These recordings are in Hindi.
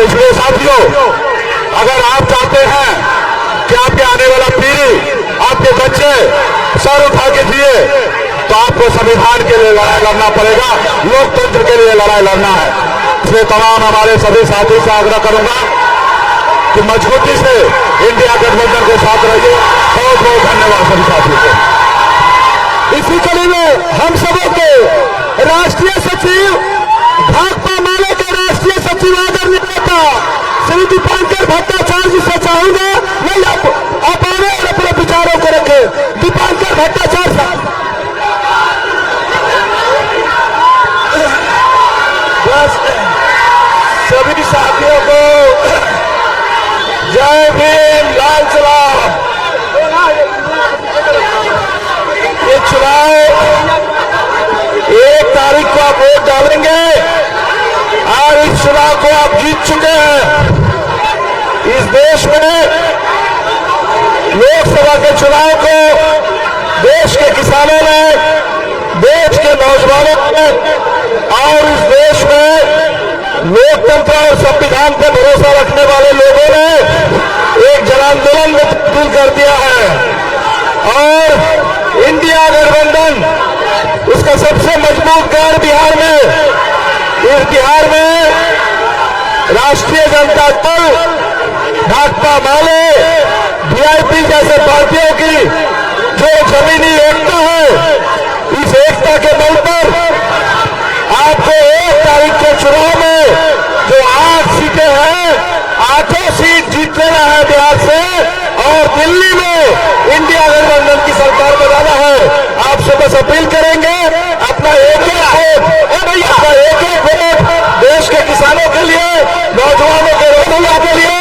तो इसलिए साथियों, अगर आप चाहते हैं कि आपके आने वाला पीढ़ी, आपके बच्चे सर उठा के जिए, तो आपको संविधान के लिए लड़ाई लड़ना पड़ेगा, लोकतंत्र के लिए लड़ाई लड़ना है। इसलिए तमाम हमारे सभी साथी से आग्रह करूंगा कि मजबूती से इंडिया गठबंधन के साथ रहिए। बहुत बहुत धन्यवाद सभी साथियों को। इसी कड़ी में हम सबों के राष्ट्रीय सचिव भाकपा माले के राष्ट्रीय सचिव आदरणीय नेता श्री दीपांकर भट्टाचार्य जी से चाहूंगा नहीं आप आने और अपने विचारों को रखें। दीपांकर भट्टाचार्य साहब। सभी साथियों को जय भीम, लाल सलाम। ये चुनाव 1 तारीख को आप वोट डालेंगे और इस चुनाव को आप जीत चुके हैं। इस देश में लोकसभा के चुनाव को देश के किसानों ने, देश के नौजवानों ने और इस देश में लोकतंत्र और संविधान पर भरोसा रखने वाले लोगों ने एक जन आंदोलन में तब्दील कर दिया है। और इंडिया गठबंधन, उसका सबसे मजबूत गढ़ बिहार में, इस बिहार में राष्ट्रीय जनता दल, भाकपा माले, वीआईपी जैसे पार्टियों की जो जमीनी एकता है, इस एकता के बल पर आपको 1 तारीख के चुनाव में जो 8 सीटें हैं, 8 सीट जीत लेना है बिहार से और दिल्ली में इंडिया गठबंधन की सरकार बनाना है। आपसे बस अपील करेंगे, अपना एक वोट देश के किसानों के लिए, नौजवानों के रोजगार के लिए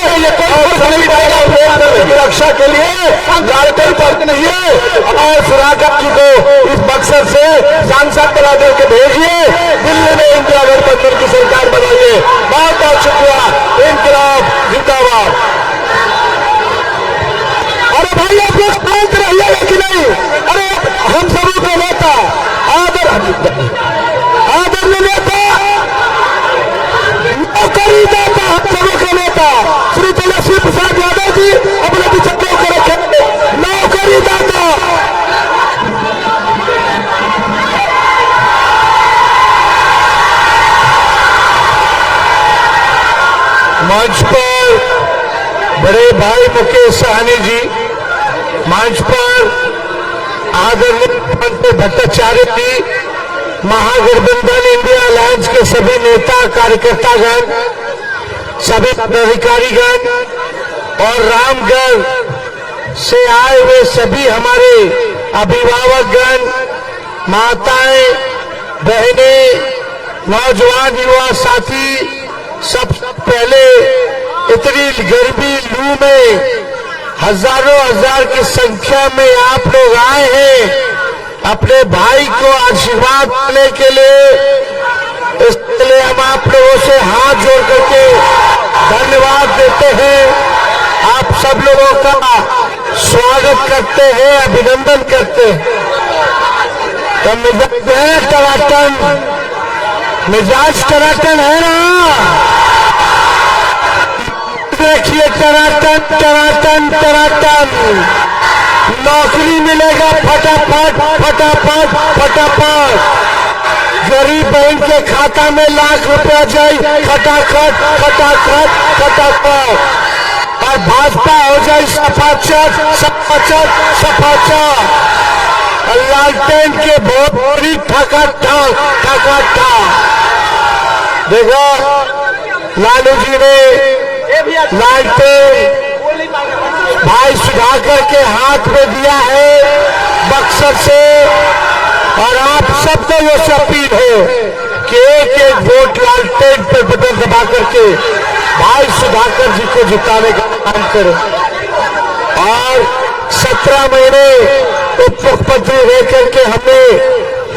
की रक्षा के लिए लालटेन पर नहीं है। और सुधाकर जी को इस मकसद से सांसद बना करके भेजिए, दिल्ली में इंडिया गठबंधन की सरकार बनाइए। बहुत बहुत शुक्रिया। इंकलाब जिंदाबाद। अरे भाई आप लोग शांत रहिएगा कि नहीं? अरे हम सबों का नेता आदरणीय नेता, नौकरी दाता, हम सबों का नेता श्री तेजस्वी प्रसाद यादव जी अपने विचारों को रखेंगे। नौकरी दाता मंच पर बड़े भाई मुकेश सहनी जी, मंच पर आदरणीय भट्टाचार्य जी, महागठबंधन इंडिया अलायंस के सभी नेता कार्यकर्तागण, सभी पदाधिकारीगण और रामगढ़ से आए हुए सभी हमारे अभिभावकगण, माताएं, बहनें, नौजवान युवा साथी, सब पहले इतनी गर्मी लू में हजारों हजार की संख्या में आप लोग आए हैं अपने भाई को आशीर्वाद देने के लिए। इसलिए हम आप लोगों से हाथ जोड़ करके धन्यवाद देते हैं, आप सब लोगों का स्वागत करते हैं, अभिनंदन करते हैं। तो मिजाज टनाटन है ना? देखिए टनाटन टनाटन टनाटन, नौकरी मिलेगा फटाफट फटाफट फटाफट, गरीब बहन के खाता में लाख रुपया जाए खटाखट खटाखट खटाखट, और भाजपा हो जाए सफाचट सफाचट सफाचट, लालटेन के भोरी ठकाठक ठकाठक। देखो लालू जी ने लालटेन भाई सुधाकर के हाथ में दिया है बक्सर से, और आप सबको ये अपील है कि एक एक वोट लालटेन पर बटन दबा करके भाई सुधाकर जी को जिताने का काम करें। और 17 महीने उप मुख्यमंत्री रह करके हमने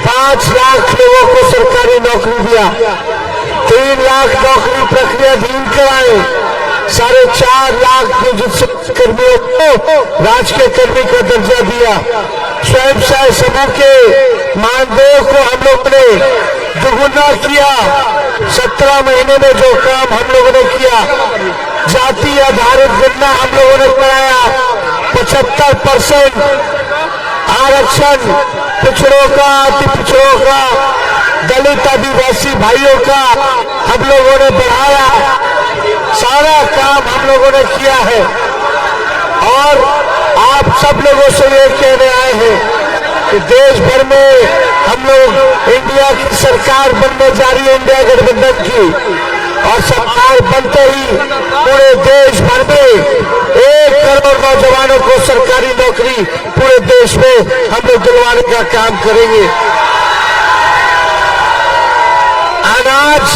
5 लाख लोगों को सरकारी नौकरी दिया, 3 लाख नौकरी प्रक्रियाधीन कराए, 4.5 लाख नियोजित कर्मियों को राजकीय कर्मी का दर्जा दिया, स्वयं सहायता समूह के मानदेय को हम लोग ने दुगुना किया। 17 महीने में जो काम हम लोगों ने किया, जाति आधारित गणना हम लोगों ने कराया, 75% आरक्षण पिछड़ों का, अति पिछड़ों का, दलित आदिवासी भाइयों का हम लोगों ने बढ़ाया। सारा काम हम लोगों ने किया है और आप सब लोगों से ये कहने आए हैं कि देश भर में हम लोग इंडिया की सरकार बनने जा रही है, इंडिया गठबंधन की, और सरकार बनते ही पूरे देश भर में 1 करोड़ नौजवानों को सरकारी नौकरी पूरे देश में हम लोग दिलवाने का काम करेंगे। अनाज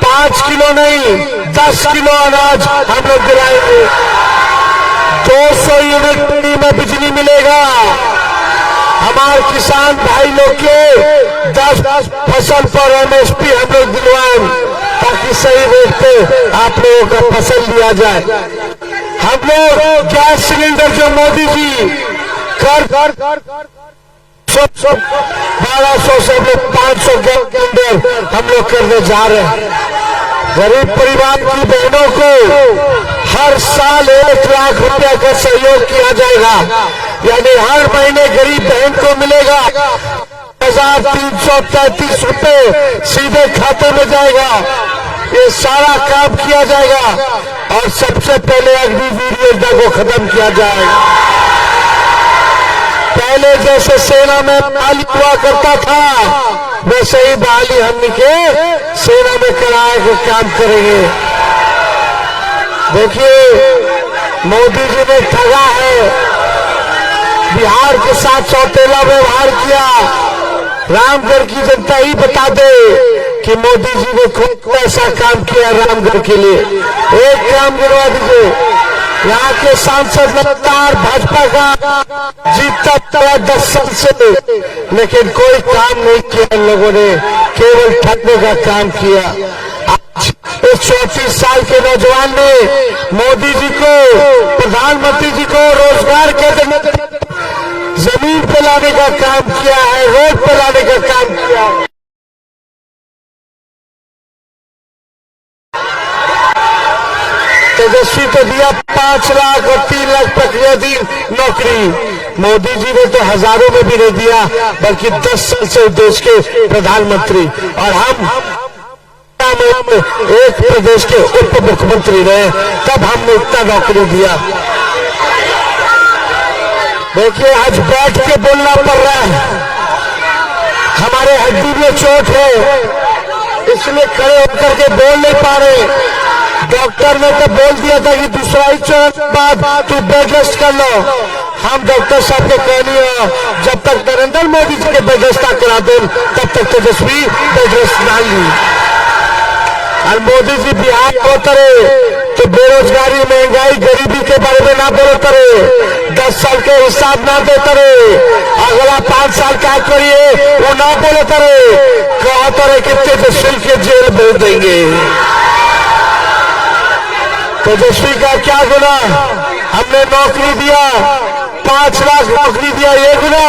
5 किलो नहीं, 10 किलो अनाज हम लोग दिलाएंगे। 200 यूनिट में बिजली मिलेगा। हमारे किसान भाई लोग के 10 फसल पर MSP हम लोग दिलवाएं, ताकि सही रेट पे आप लोगों का फसल लिया जाए। हम लोग गैस सिलेंडर जो मोदी जी कर 1200 से हम लोग 500 के अंदर हम लोग करने जा रहे हैं। गरीब परिवार की बहनों को हर साल 1 लाख रुपया का सहयोग किया जाएगा, यानी हर महीने गरीब बहन को मिलेगा 1333 रुपए सीधे खाते में जाएगा। ये सारा काम किया जाएगा और सबसे पहले अग्निवीर योजना को खत्म किया जाएगा। पहले जैसे सेना में बहाली हुआ करता था, वैसे ही बहाली हम के सेना में कराए के काम करेंगे। देखिए, मोदी जी ने ठगा है, बिहार के साथ सौतेला व्यवहार किया। रामगढ़ की जनता ही बता दे कि मोदी जी ने कौन ऐसा काम किया रामगढ़ के लिए। एक काम करवा दीजिए। यहाँ के सांसद लगातार भाजपा का जीतता 10 साल से, लेकिन कोई काम नहीं किया इन लोगों ने, केवल ठगने का काम किया। आज इस 34 साल के नौजवान ने मोदी जी को, प्रधानमंत्री जी को रोजगार के जमीन पे लाने का काम किया है, रोड पे लाने का काम किया है। तेजस्वी को दिया 5 लाख और 3 लाख प्रक्रियाधीन नौकरी। मोदी जी ने तो हजारों में भी नहीं दिया, बल्कि 10 साल से देश के प्रधानमंत्री, और हम एक प्रदेश के उप मुख्यमंत्री रहे, तब हमने इतना नौकरी दिया। देखिए, आज बैठ के बोलना पड़ रहा है, हमारे हड्डी में चोट है, इसलिए खड़े होकर के बोल नहीं पा रहे। डॉक्टर ने तो बोल दिया था कि दूसरा ही चरण बाद तू बेड रेस्ट कर लो। हम डॉक्टर साहब को कहनी है, जब तक नरेंद्र मोदी जी के बेड रेस्ट करा दे, तब तक तेजस्वी बेड रेस्ट ना ली। और मोदी जी बिहार को करे तो बेरोजगारी, महंगाई, गरीबी के बारे में ना बोलो करे, 10 साल के हिसाब ना दे करे, अगला 5 साल क्या करिए वो ना बोले करे, कहा तरह के तेजस्वी के जेल भेज देंगे। तेजस्वी का क्या गुना? हमने नौकरी दिया, 5 लाख नौकरी दिया, ये गुना?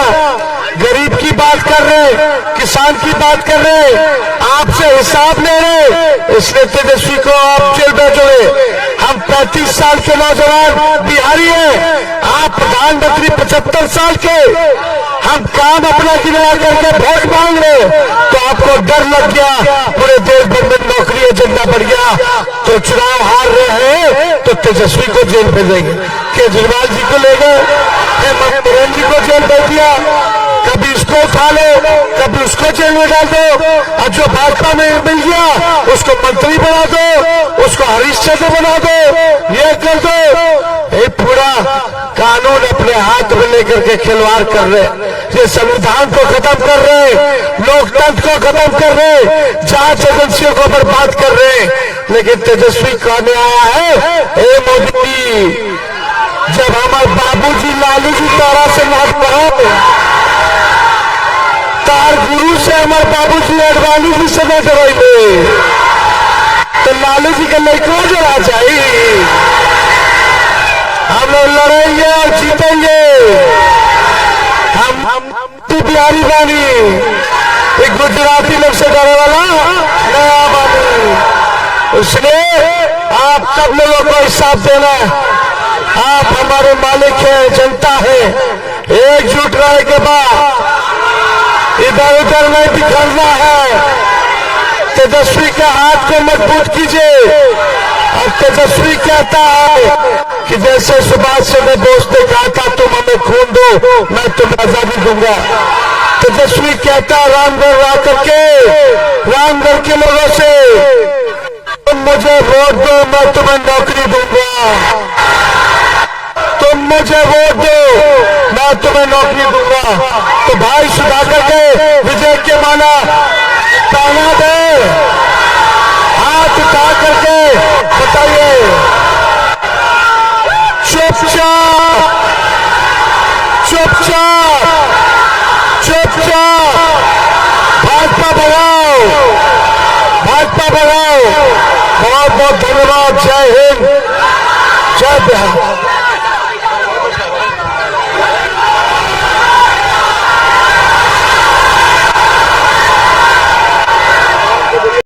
गरीब की बात कर रहे, किसान की बात कर रहे, आपसे हिसाब ले रहे, इसलिए तेजस्वी को आप जेल भेजोगे। हम 35 साल के नौजवान बिहारी हैं, आप प्रधानमंत्री 75 साल के, हम काम अपना गिरा करके वोट मांग रहे, तो आपको डर लग गया, पूरे देश भर में नौकरी एजेंडा बढ़ गया, तो चुनाव हार रहे हैं तो तेजस्वी को जेल भेजेंगे। केजरीवाल जी को ले गए, हेमंत सोरेन जी को जेल भेज दिया, कभी इसको उठा लो, कभी उसको जेल में डाल दो, और जो भाजपा में मिल गया उसको मंत्री बना दो, उसको हरीश चंद्र बना दो, ये कर दो। ये पूरा कानून अपने हाथ में लेकर के खिलवाड़ कर रहे, ये संविधान को खत्म कर रहे, लोकतंत्र को खत्म कर रहे, जांच एजेंसियों को बर्बाद कर रहे। लेकिन तेजस्वी कहने आया है, ए मोदी, जब हमारे बाबूजी लालू जी तारा से नाथ पढ़ो, तार गुरु से हमारे बाबूजी अडवाणी जी से न डराइए, तो लालू जी का लड़का जरा चाहिए। हम लोग लड़ेंगे और जीतेंगे, हम बिहारी बानी, कोई गुजराती लोग से डरे वाला नया बानी। इसलिए आप सब लोगों को हिसाब देना है। आप हमारे मालिक है, जनता है। एकजुट रहने के बाद इधर उधर नहीं बिखरना है। तेजस्वी के हाथ को मजबूत कीजिए। अब तेजस्वी कहता है कि जैसे सुभाष चंद्र बोस ने कहा था तुम हमें खून दो, मैं तुम्हें आजादी दूंगा। तेजस्वी कहता रामगढ़ आकर के रामगढ़ के लोगों से तुम मुझे वोट दो, मैं तुम्हें नौकरी दूंगा। तुम मुझे वोट दो, मैं तुम्हें नौकरी दूंगा। तो भाई सुधाकर के विजय के माना ताना दे, हाथ उठा करके बताइए। चुपचाप चुपचाप चुपचाप भाजपा बढ़ाओ, भाजपा बढ़ाओ। बहुत बहुत धन्यवाद। जय हिंद, जय बिहार।